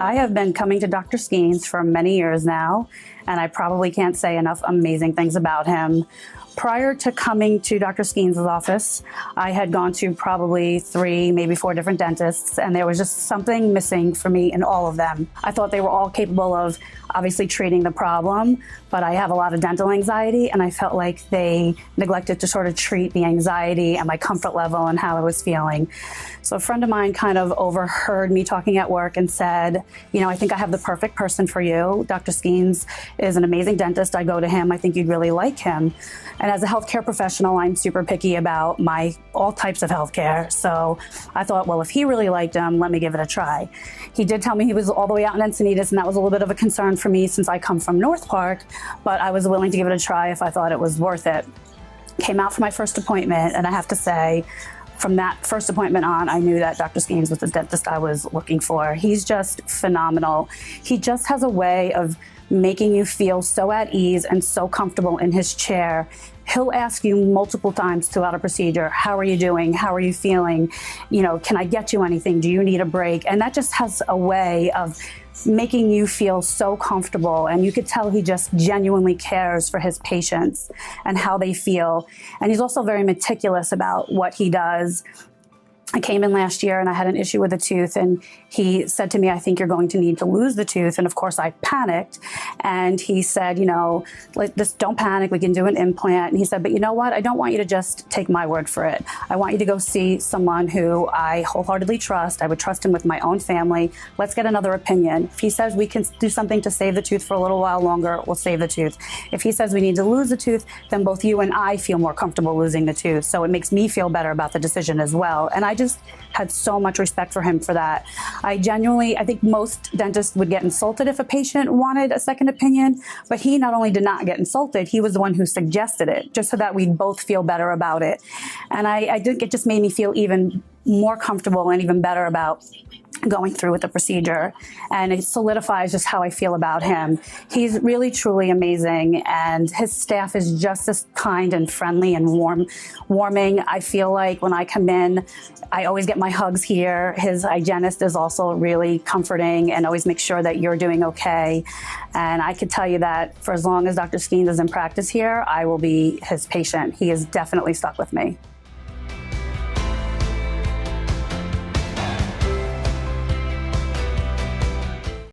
I have been coming to Dr. Skeens for many years now, and I probably can't say enough amazing things about him. Prior to coming to Dr. Skeens' office, I had gone to probably 3, maybe 4 different dentists, and there was just something missing for me in all of them. I thought they were all capable of obviously treating the problem, but I have a lot of dental anxiety, and I felt like they neglected to sort of treat the anxiety and my comfort level and how I was feeling. So a friend of mine kind of overheard me talking at work and said, I think I have the perfect person for you. Dr. Skeens is an amazing dentist. I go to him. I think you'd really like him. And as a healthcare professional, I'm super picky about all types of healthcare. So I thought, well, if he really liked him, let me give it a try. He did tell me he was all the way out in Encinitas, and that was a little bit of a concern for me since I come from North Park, but I was willing to give it a try if I thought it was worth it. Came out for my first appointment, and I have to say, from that first appointment on, I knew that Dr. Skeens was the dentist I was looking for. He's just phenomenal. He just has a way of making you feel so at ease and so comfortable in his chair. He'll ask you multiple times throughout a procedure, how are you doing? How are you feeling? Can I get you anything? Do you need a break? And that just has a way of making you feel so comfortable, and you could tell he just genuinely cares for his patients and how they feel. And he's also very meticulous about what he does. I came in last year and I had an issue with a tooth, and he said to me, I think you're going to need to lose the tooth. And of course I panicked, and he said, just don't panic, we can do an implant. And he said, but you know what? I don't want you to just take my word for it. I want you to go see someone who I wholeheartedly trust. I would trust him with my own family. Let's get another opinion. If he says we can do something to save the tooth for a little while longer, we'll save the tooth. If he says we need to lose the tooth, then both you and I feel more comfortable losing the tooth. So it makes me feel better about the decision as well. And I just had so much respect for him for that. I think most dentists would get insulted if a patient wanted a second opinion, but he not only did not get insulted, he was the one who suggested it, just so that we'd both feel better about it. And I think it just made me feel even more comfortable and even better about going through with the procedure, and it solidifies just how I feel about him. He's really truly amazing, and his staff is just as kind and friendly and warming. I feel like when I come in, I always get my hugs here. His hygienist is also really comforting and always makes sure that you're doing okay. And I could tell you that for as long as Dr. Skeens is in practice here, I will be his patient. He is definitely stuck with me.